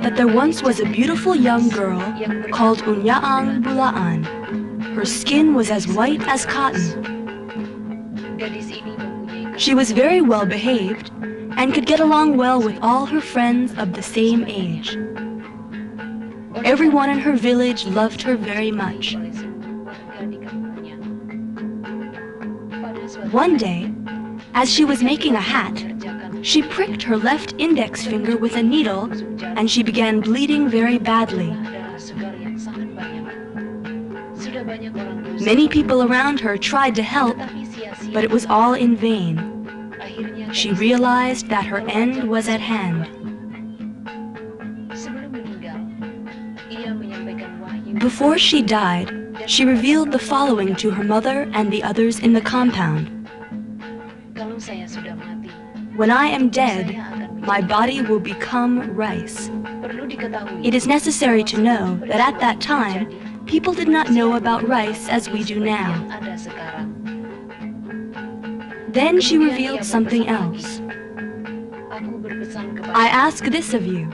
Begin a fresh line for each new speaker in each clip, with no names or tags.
that there once was a beautiful young girl called Unyaang Bulaan. Her skin was as white as cotton. She was very well behaved and could get along well with all her friends of the same age. Everyone in her village loved her very much. One day, as she was making a hat, she pricked her left index finger with a needle and she began bleeding very badly. Many people around her tried to help, but it was all in vain. She realized that her end was at hand. Before she died, she revealed the following to her mother and the others in the compound. When I am dead, my body will become rice. It is necessary to know that at that time, people did not know about rice as we do now. Then she revealed something else. I ask this of you.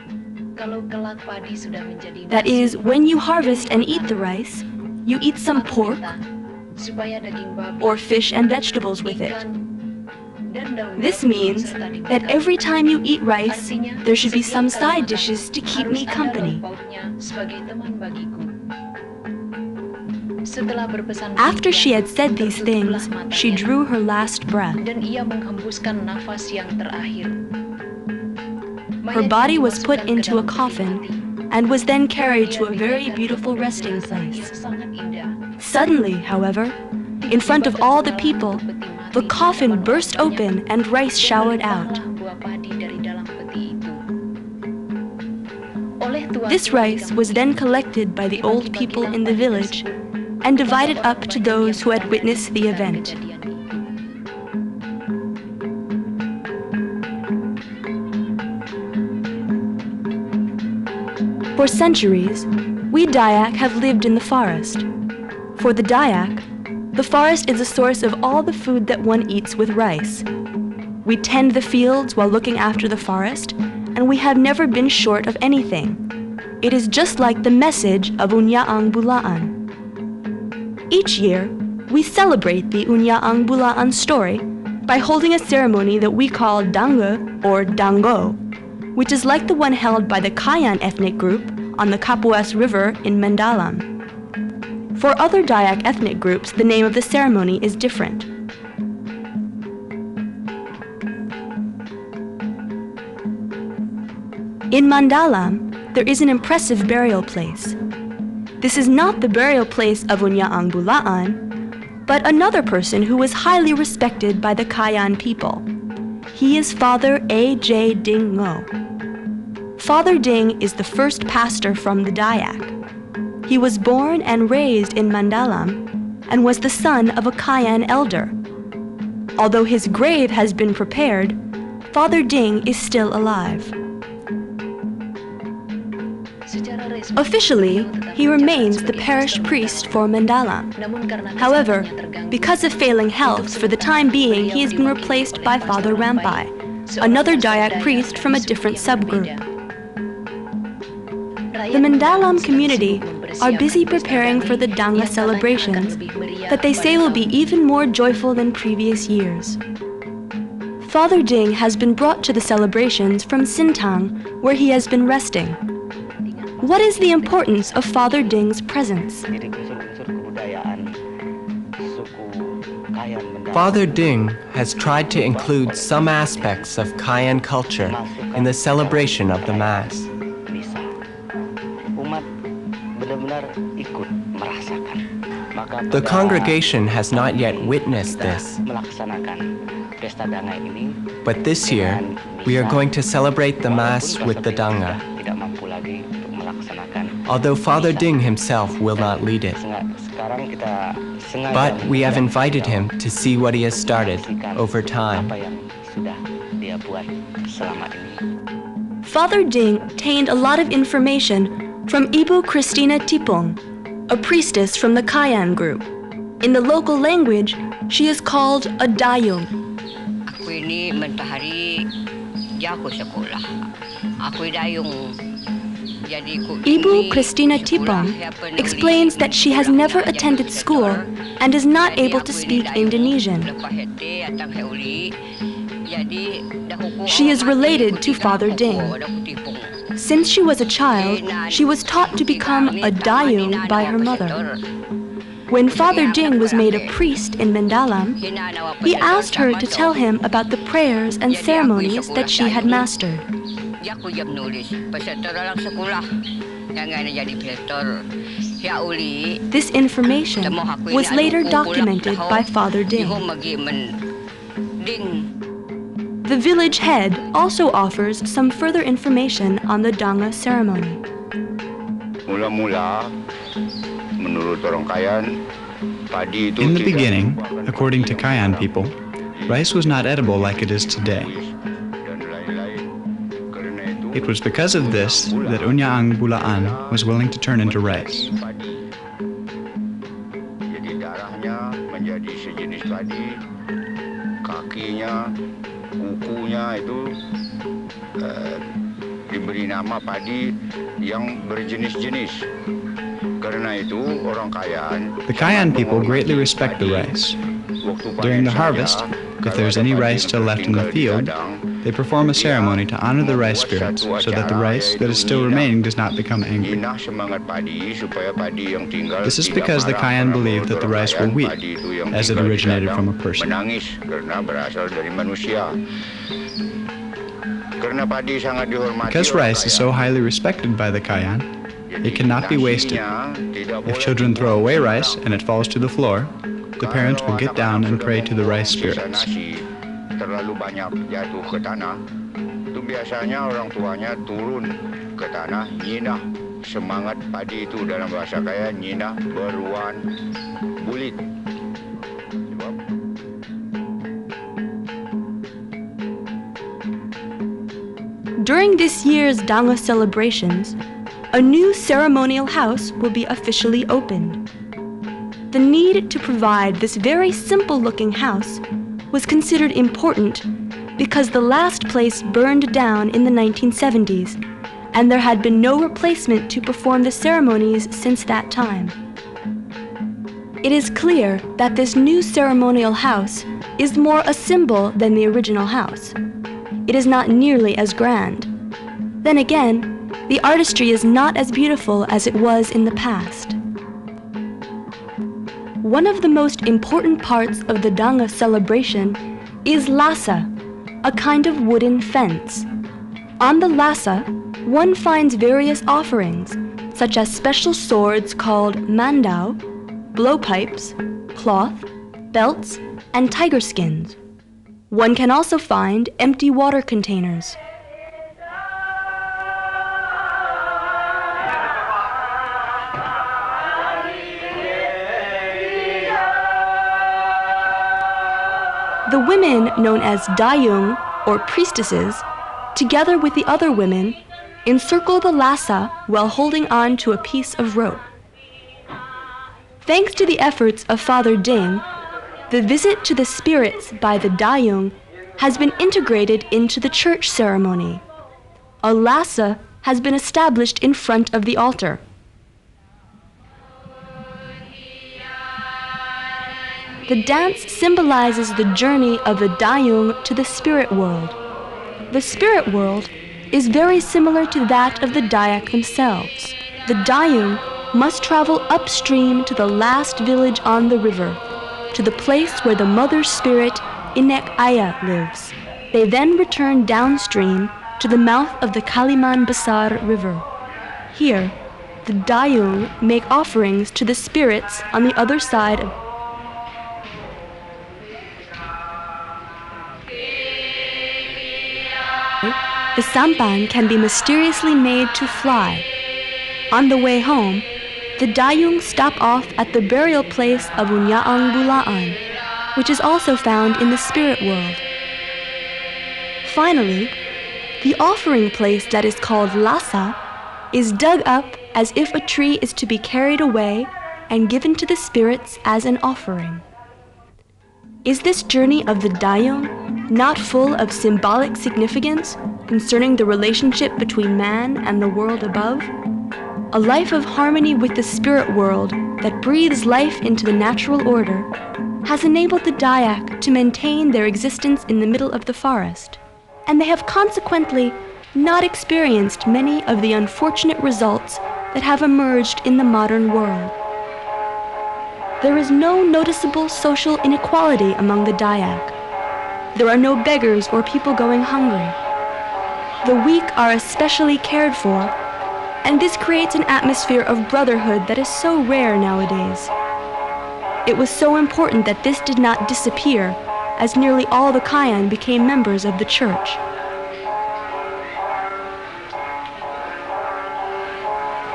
That is, when you harvest and eat the rice, you eat some pork or fish and vegetables with it. This means that every time you eat rice, there should be some side dishes to keep me company. After she had said these things, she drew her last breath. Her body was put into a coffin and was then carried to a very beautiful resting place. Suddenly, however, in front of all the people, the coffin burst open and rice showered out. This rice was then collected by the old people in the village and divided up to those who had witnessed the event. For centuries, we Dayak have lived in the forest. For the Dayak, the forest is a source of all the food that one eats with rice. We tend the fields while looking after the forest, and we have never been short of anything. It is just like the message of Unyaang Bulaan. Each year, we celebrate the Unyaang Bulaan story by holding a ceremony that we call Dange or Dango, which is like the one held by the Kayan ethnic group on the Kapuas River in Mendalam. For other Dayak ethnic groups, the name of the ceremony is different. In Mendalam, there is an impressive burial place. This is not the burial place of Unyaang Bulaan, but another person who was highly respected by the Kayan people. He is Father A.J. Ding Ngo. Father Ding is the first pastor from the Dayak. He was born and raised in Mendalam and was the son of a Kayan elder. Although his grave has been prepared, Father Ding is still alive. Officially, he remains the parish priest for Mendalam. However, because of failing health, for the time being, he has been replaced by Father Rampai, another Dayak priest from a different subgroup. The Mendalam community are busy preparing for the Dange celebrations that they say will be even more joyful than previous years. Father Ding has been brought to the celebrations from Sintang, where he has been resting. What is the importance of Father Ding's presence?
Father Ding has tried to include some aspects of Kayan culture in the celebration of the Mass. The congregation has not yet witnessed this. But this year, we are going to celebrate the Mass with the Dange, although Father Ding himself will not lead it. But we have invited him to see what he has started over time.
Father Ding obtained a lot of information from Ibu Christina Tipong, a priestess from the Kayan group. In the local language, she is called a dayung.
Ako ini mentahari jago sekolah. Ako dayung
Ibu Christina Tipong explains that she has never attended school and is not able to speak Indonesian. She is related to Father Ding. Since she was a child, she was taught to become a dayung by her mother. When Father Ding was made a priest in Mendalam, he asked her to tell him about the prayers and ceremonies that she had mastered. This information was later documented by Father Ding. The village head also offers some further information on the Dange ceremony.
In the beginning, according to Kayan people, rice was not edible like it is today. It was because of this that Unyaang Bulaan was willing to turn into rice.
Kukunya itu diberi nama padi yang berjenis-jenis. Karena itu orang Kayan.
The Kayan people greatly respect the rice. During the harvest, if there is any rice still left in the field, they perform a ceremony to honor the rice spirits so that the rice that is still remaining does not become angry. This is because the Kayan believe that the rice will weep, as it originated from a person. Because rice is so highly respected by the Kayan, it cannot be wasted. If children throw away rice and it falls to the floor, the parents will get down and pray to the rice spirits.
Terlalu banyak jatuh ke tanah, itu biasanya orang tuanya turun ke tanah, nyinah semangat padi itu dalam bahasa Kaya, nyinah beruan bulit.
During this year's Dange celebrations, a new ceremonial house will be officially opened. The need to provide this very simple-looking house was considered important because the last place burned down in the 1970s, and there had been no replacement to perform the ceremonies since that time. It is clear that this new ceremonial house is more a symbol than the original house. It is not nearly as grand. Then again, the artistry is not as beautiful as it was in the past. One of the most important parts of the Dange celebration is lasa, a kind of wooden fence. On the lasa, one finds various offerings, such as special swords called mandau, blowpipes, cloth, belts, and tiger skins. One can also find empty water containers. The women, known as dayung, or priestesses, together with the other women, encircle the lasa while holding on to a piece of rope. Thanks to the efforts of Father Ding, the visit to the spirits by the dayung has been integrated into the church ceremony. A lasa has been established in front of the altar. The dance symbolizes the journey of the dayung to the spirit world. The spirit world is very similar to that of the Dayak themselves. The dayung must travel upstream to the last village on the river, to the place where the mother spirit Inek Aya lives. They then return downstream to the mouth of the Kaliman Besar River. Here, the dayung make offerings to the spirits on the other side of the sampan can be mysteriously made to fly. On the way home, the dayung stop off at the burial place of Unyaang Bulaan, which is also found in the spirit world. Finally, the offering place that is called lasa is dug up as if a tree is to be carried away and given to the spirits as an offering. Is this journey of the dayung not full of symbolic significance concerning the relationship between man and the world above, a life of harmony with the spirit world that breathes life into the natural order, has enabled the Dayak to maintain their existence in the middle of the forest, and they have consequently not experienced many of the unfortunate results that have emerged in the modern world. There is no noticeable social inequality among the Dayak. There are no beggars or people going hungry. The weak are especially cared for, and this creates an atmosphere of brotherhood that is so rare nowadays. It was so important that this did not disappear, as nearly all the Kayan became members of the church.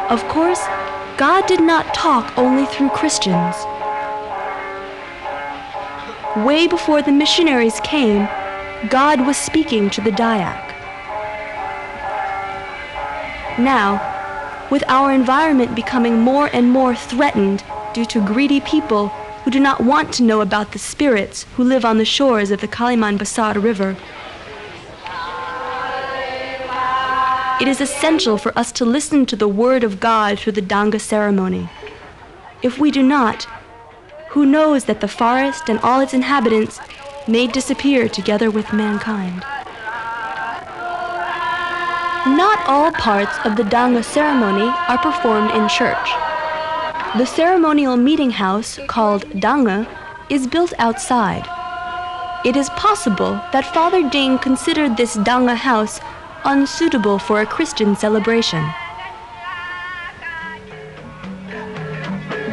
Of course, God did not talk only through Christians. Way before the missionaries came, God was speaking to the Dayak. Now, with our environment becoming more and more threatened due to greedy people who do not want to know about the spirits who live on the shores of the Kaliman Besar River, it is essential for us to listen to the word of God through the Dange ceremony. If we do not, who knows that the forest and all its inhabitants may disappear together with mankind. Not all parts of the Dange ceremony are performed in church. The ceremonial meeting house, called Dange, is built outside. It is possible that Father Ding considered this Dange house unsuitable for a Christian celebration.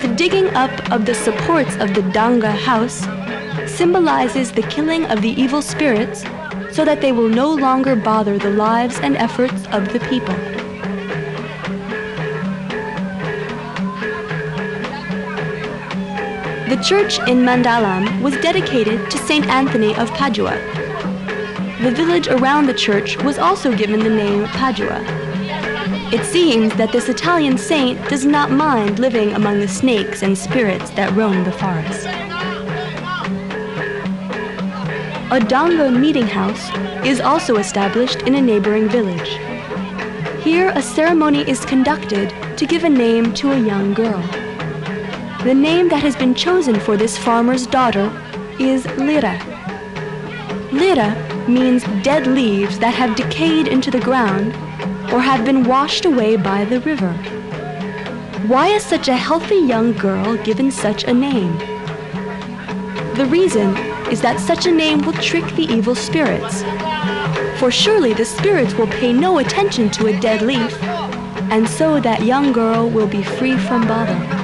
The digging up of the supports of the Dange house symbolizes the killing of the evil spirits so that they will no longer bother the lives and efforts of the people. The church in Mendalam was dedicated to Saint Anthony of Padua. The village around the church was also given the name Padua. It seems that this Italian saint does not mind living among the snakes and spirits that roam the forest. A Dange meeting house is also established in a neighboring village. Here a ceremony is conducted to give a name to a young girl. The name that has been chosen for this farmer's daughter is Lira. Lira means dead leaves that have decayed into the ground or have been washed away by the river. Why is such a healthy young girl given such a name? The reason is that such a name will trick the evil spirits. For surely the spirits will pay no attention to a dead leaf, and so that young girl will be free from bother.